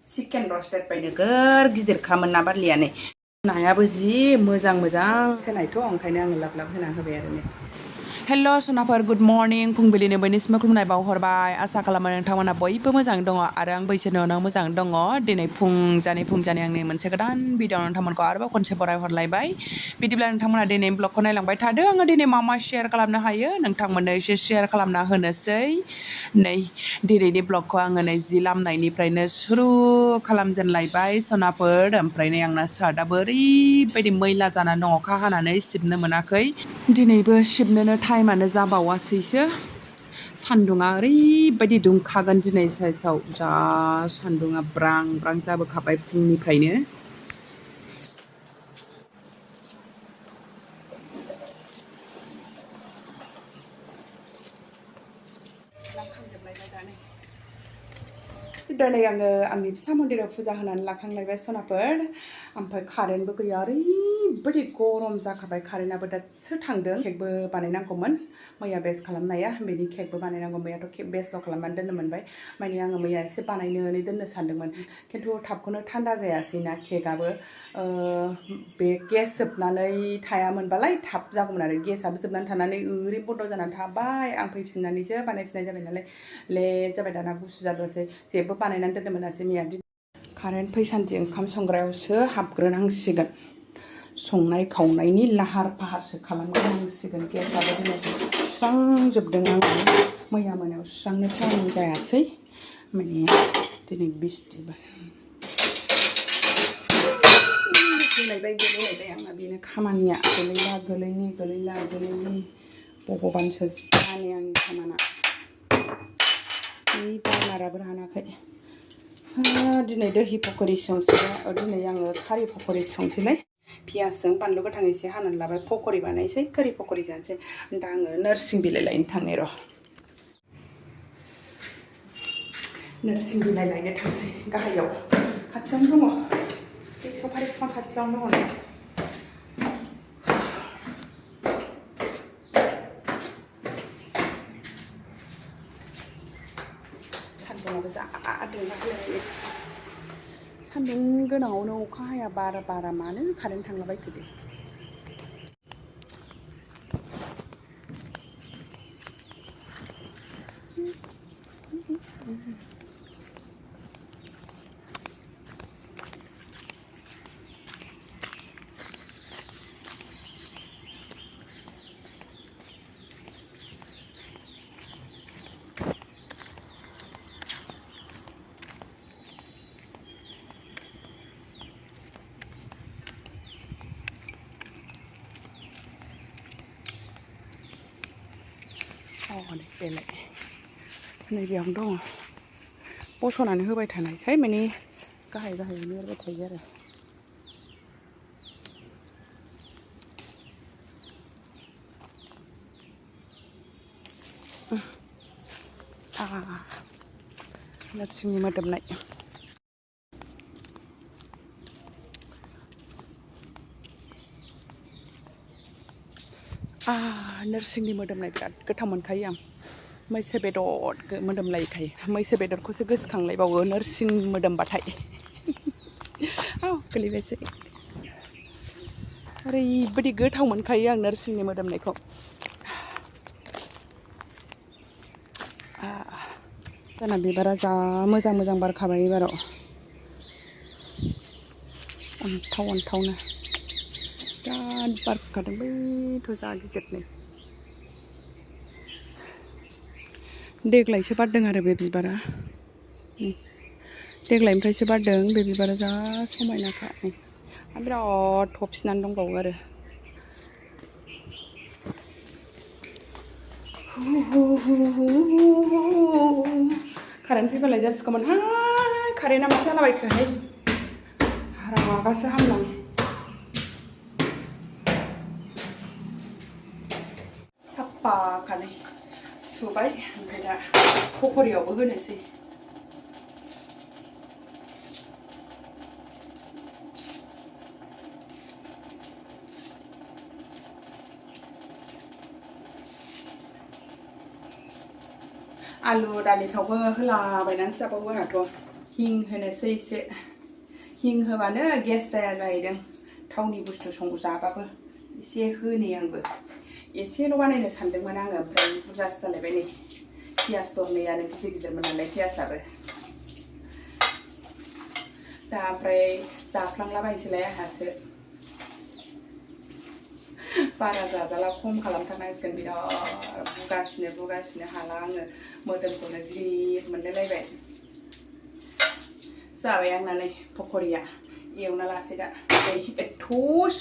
chicken rusted बायनो गिदिरखामोन ना बारलिया नै नायाबो जि मोजां सोनायथ' ओंखायनो आङो लाब लाब होना होबाय आरो नै हेल' सनाफोर गुड मर्निं फुंबिलिनि बयनिसिमबो खुलुमनाय बावहरबाय आसा खालामो नोंथांमोना बयबो मोजाङै दङ आरो आं बैसोरनि उनाव मोजाङै दङ दिनै फुंजानि आंनि मोनसे गोदान भिडिअ नोंथांमोनखौ आरोबाव खनसे बरायहरलायबाय बिदिब्ला नोंथांमोना दिनै ब्लगखौ नायलांबाय थादों आङो दिनै मा शेयार खालामनो हायो नोंथांमोननो एसे शेयार खालामना होनोसै नै दिनैनि ब्लगखौ आङो नै जि लामनायनिफ्रायनो सुरु खालामजेनलायबाय सनाफोर ओमफ्राय नै आंना सार्टआबो ओरैबायदि मैला जानानै दङ अखा हानानै सिबनो मोनाखै दिनैबो सिबनोनो टाइमानो जाबावासैसो सान्दुङा ओरैबायदि दुंखागोन दिनै साइसाव जा सान्दुङा ब्रां ब्रां जाबोखाबाय फुंनिफ्रायनो दिनै आङो आंनि फिसा मन्दिराव फुजा होनानै लाखांलायबाय सनाफोर ओमफ्राय कारेन्टबो गैया ओरैबायदि गरम जाखाबाय कारेन्टआबो दासो थांदों केकबो बानायनांगौमोन मैया बेस्ट खालामनाया बेनि केकबो बानायनांगौ मैयाथ' केक बेस्टल' खालामनानै दोननो मोनबाय माने आङो मैया एसे बानायनानै दोननो सानदोंमोन खिन्थु थाबखौनो थान्दा जायासैना केकआबो बे गेस जोबनानै थायामोनबालाय थाब जागौमोन आरो गेसआबो जोबनानै थानानै ओरै बन्द' जानानै थाबाय आं फैफिननानैसो बानायफिननाय जाबाय नालाय लेट जाबाय दाना गुसु जादोंसै जेबो बानायनानै दोननो मोनासै मैया कारेन्ट फैसान्दि ओंखाम संग्रायावसो हाबग्रोनांसिगोन संनाय खावनायनि लाहार फाहारसो खालामग्रोनांसिगोन गेसआबो दिनै सुस्रांजोबदों आङो मैया मोनायाव सुस्रांनो टाइम जायासै माने दिनै बिस्थिबार गोलैलायबाय आंना बेनो खामानिया गोलैला भगबानसो जाने आंनि खामाना बे बानाराबो रानाखै दिनै दहि पक'रि दिनै आङो खारि पक'रि संसैलाय पियासजों बानलु गोथां एसे हानानै लाबाय पक'रि बानायसै खारि पक'रि जानोसै दा आङो नोरसिं बिलाइ लायनो थांनि र' नोरसिं बिलाइ लायनो थांसै गाहायाव खाथियावनो दङ बे सफारि बिफां खाथियावनो दङ सान्दुङाबो जा दुंलायलायो सान्दुं गोनाङावनो अखा हाया बारा मानो कारेन्ट थांलाबायखो दे बेलाय नैबेयावनो दङ बस'नानै होबाय थानायखाय माने गाहायैनो एरबाय थायो आरो नोरसिंनि मोदोमनाय नोरसिंनि मोदोमनाय बिराद गोथाव मोनखायो आं मैसो बेदर मोदोमलायखायो मैसो बेदरखौसो गोसोखांलायबावो नोरसिं मोदोमबाथाय गोलैबायसै ओरैबायदि गोथाव मोनखायो आं नोरसिंनि मोदोमनायखौ जोंना बिबारा जा मोजां बारखाबाय एबाराव अन्थावनो बिराद बारखादों बैथ' जा गिदिरनो देग्लायसो बारदों आरो बे बिबारा देग्लायनिफ्रायसो बारदों बे बिबारा जा समायनाखा बिराद थफिनानै दंबावो आरो कारेन्ट फैबालाय जासिगौमोन कारेन्टआ मा जालाबायखोहाय रागासो हामलां साफाखानै सुबाय ओमफ्राय दा पक'रियावबो होनोसै आलु दालिफ्रावबो होलाबायनानै जाबावो आंहाथ' हिं होनोसै एसे हिं होबानो गेस जाया जाहैदों थावनि बुस्थु जाबाबो एसे होनि आंबो एसेल' बानायनो सानदोंमोन आङो ओमफ्राय बुरजासो जालायबाय नै पियास दरनैयानो गिदिर गिदिरमोन नालाय पियासाबो दा ओमफ्राय जाफ्लांलाबायसैलाय आंहासो बारा जाजाला खम खालामथारनांसिगोन बिराद बुगासिनो हाला आङो मोदोमखौनो गिलिर मोनलायलायबाय जाबाय आंना नै पकरिया एवना लासै दा एथ'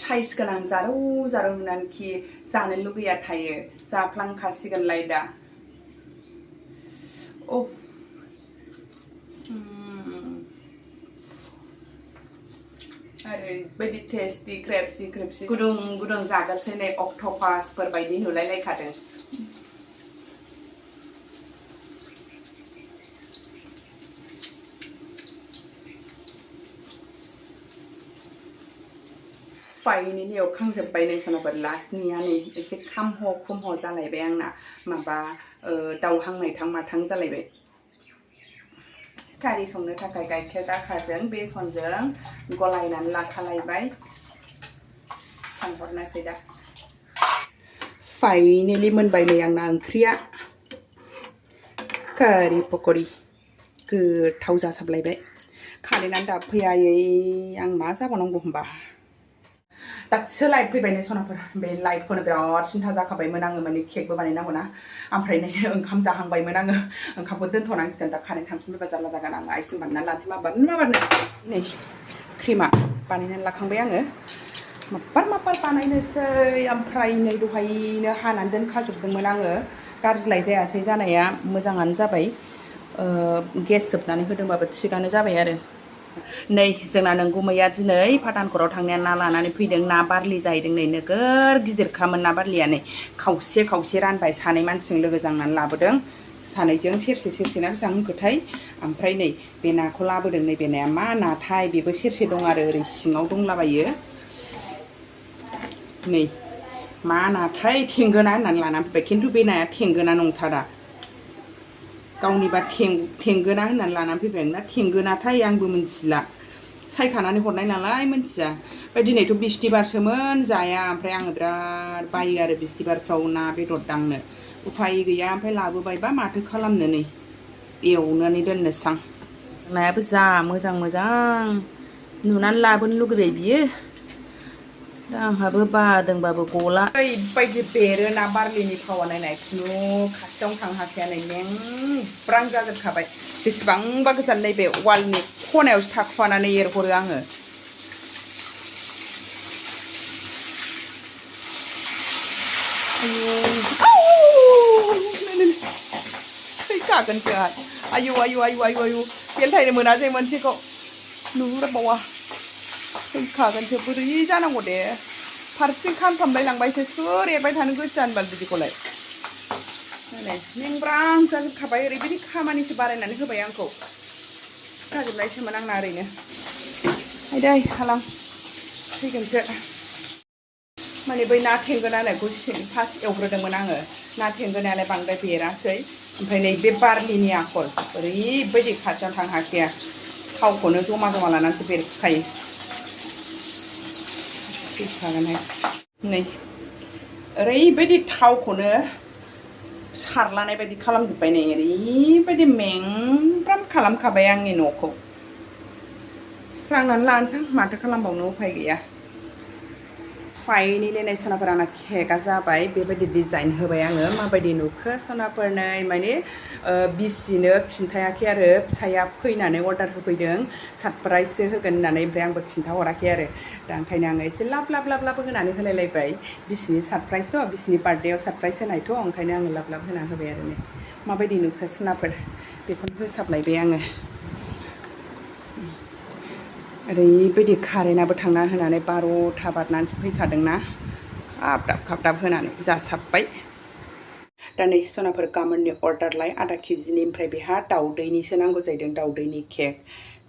साइज गोनां जारौ नुनानैखि जानो लुगैया थायो जाफ्लांखासिगोनलाय दा ओरैबायदि टेस्टि क्रेपसि गुदुं जागोरसै नै अक्ट'पासफोर बायदि नुलायलायखादों फाइनेलि एवखांजोब्बाय नै सनाफोर लास्टनिया नै एसे खामह' जालायबाय आंना माबा दावहांनायथां माथां जालायबाय कारि संनो थाखाय गाइखेर दाखाजों बेसनजों गलायनानै लाखालायबाय सानहरनोसै दा फाइनेलि मोनबाय नै आंना ओंख्रिया कारि पकरि गोथाव जासाबलायबाय कारेन्टआनो दाबो फैयायै आं मा जाबावनांगौ होनबा दासो लाइट फैबाय नै सनाफोर बे लाइटखौनो बिराद सिन्था जाखाबायमोन आङो माने केकबो बानायनांगौ ना ओमफ्राय नै ओंखाम जाहांबायमोन आङो ओंखामखौ दोनथ'नांसिगोन दा कारेन्ट थांफिनबा जारला जागोन आङो आइसिं बानायनानै लानोसै माबारनो नै क्रिमा बानायनानै लाखांबाय आङो माबार बानायनोसै ओमफ्राय नै दहायनो हानानै दोनखाजोबदोंमोन आङो गाज्रिलाय जायासै जानाया मोजाङानो जाबाय गेस जोबनानै होदोंबाबो थिगानो जाबाय आरो नै जोंना नोंगुमैया दिनै फाटानकराव थांनाया ना लानानै फैदों ना बारलि जाहैदों नै नोगोर गिदिरखामोन ना बारलिया नै खावसे रानबाय सानै मानसिजों लोगो जांनानै लाबोदों सानैजों सेरसे ना बेसेबां होखोथाय ओमफ्राय नै बे नाखौ लाबोदों नै बे नाया मा नाथाय बेबो सेरसे दं आरो ओरै सिङाव दंलाबायो नै मा नाथाय थेंगोना होननानै लानानै फैबाय खिन्थु बे नाया थेंगोना नंथारा गावनिबा थेंगोना होननानै लानानै फैबाय ना थेंगोनाथाय आंबो मिथिला सायखानानै हरनाय नालाय मिथिया ओमफ्राय दिनैथ' बिस्थिबारसोमोन जाया ओमफ्राय आङो बिराद बायो आरो बिस्थिबारफ्राव ना बेदर दांनो उफाय गैया ओमफ्राय लाबोबायबा माथो खालामनो नै एवनानै दोननोसां नायाबो जा मोजां नुनानै लाबोनो लुगैबाय बियो दा आंहाबो बादोंबाबो गला ओरैबायदि बेरो ना बारलिनि थावा नायनाय खुनु खाथियावनो थांहाखाया नै मेंब्रां जाजोबखाबाय बेसेबांबा गोजान नैबे वालनि खनायावसो थाखुमानानै एरहरो आङो थैखागोनसो आयु बेलथायनो मोनासै मोनसेखौ नुहुरबावा थैखागोनसो बोरै जानांगौ दे फारसेथिं खामफ्रामलाय लांबायसो सोर एरबाय थानो गोसो जानबाल बिदिखौलाय नै मेंब्रां जाजोबखाबाय ओरैबायदि खामानिसो बारायनानै होबाय आंखौ जाजोबनायसोमोन आंना ओरैनो आयदै हालां थैगोनसो माने बै ना थेंगोनाखौ फार्स्ट एवग्रोदोंमोन आङो ना थेंगोनायालाय बांद्राय बेरासै ओमफ्राय नै बे बारलिनि आखल ओरैबायदि खाथियावनो थांहाखाया थावखौनो जमा लानानैसो बेरखायो थैखागोनहाय नै ओरैबायदि थावखौनो सारलानाय बायदि खालामजोब्बाय नै ओरैबायदि मेंब्राम खालामखाबाय आंनि न'खौ स्रांनानै लानोसै माथो खालामबावनो उफाय गैया फाइनेलि नै सनाफोर आंना केकआ जाबाय बेबायदि डिजाइन होबाय आङो माबायदि नुखो सनाफोर नै माने बिसिनो खिन्थायाखै आरो फिसाया फैनानै अर्डार होफैदों सारप्राइजसो होगोन होननानै ओमफ्राय आंबो खिन्थाहराखै आरो दा ओंखायनो आङो एसे लाब होनानै होलायलायबाय बिसिनि सारप्राइजथ' बिसिनि बार्थडेआव सारप्राइज होनायथ' ओंखायनो आङो लाब होना होबाय आरो नै माबायदि नुखो सनाफोर बेखौनो फोसाबलायबाय आङो ओरैबायदि कारेन्टआबो थांना होनानै 12टा बारनानैसो फैखादोंना खाबदाब होनानै जासाबबाय दा नै सनाफोर गामोननि अर्डारलाय आधा केजिनि ओमफ्राय बेहा दाउदैनिसो नांगौ जाहैदों दाउदैनि केक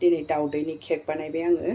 दिनै दाउदैनि केक बानायबाय आङो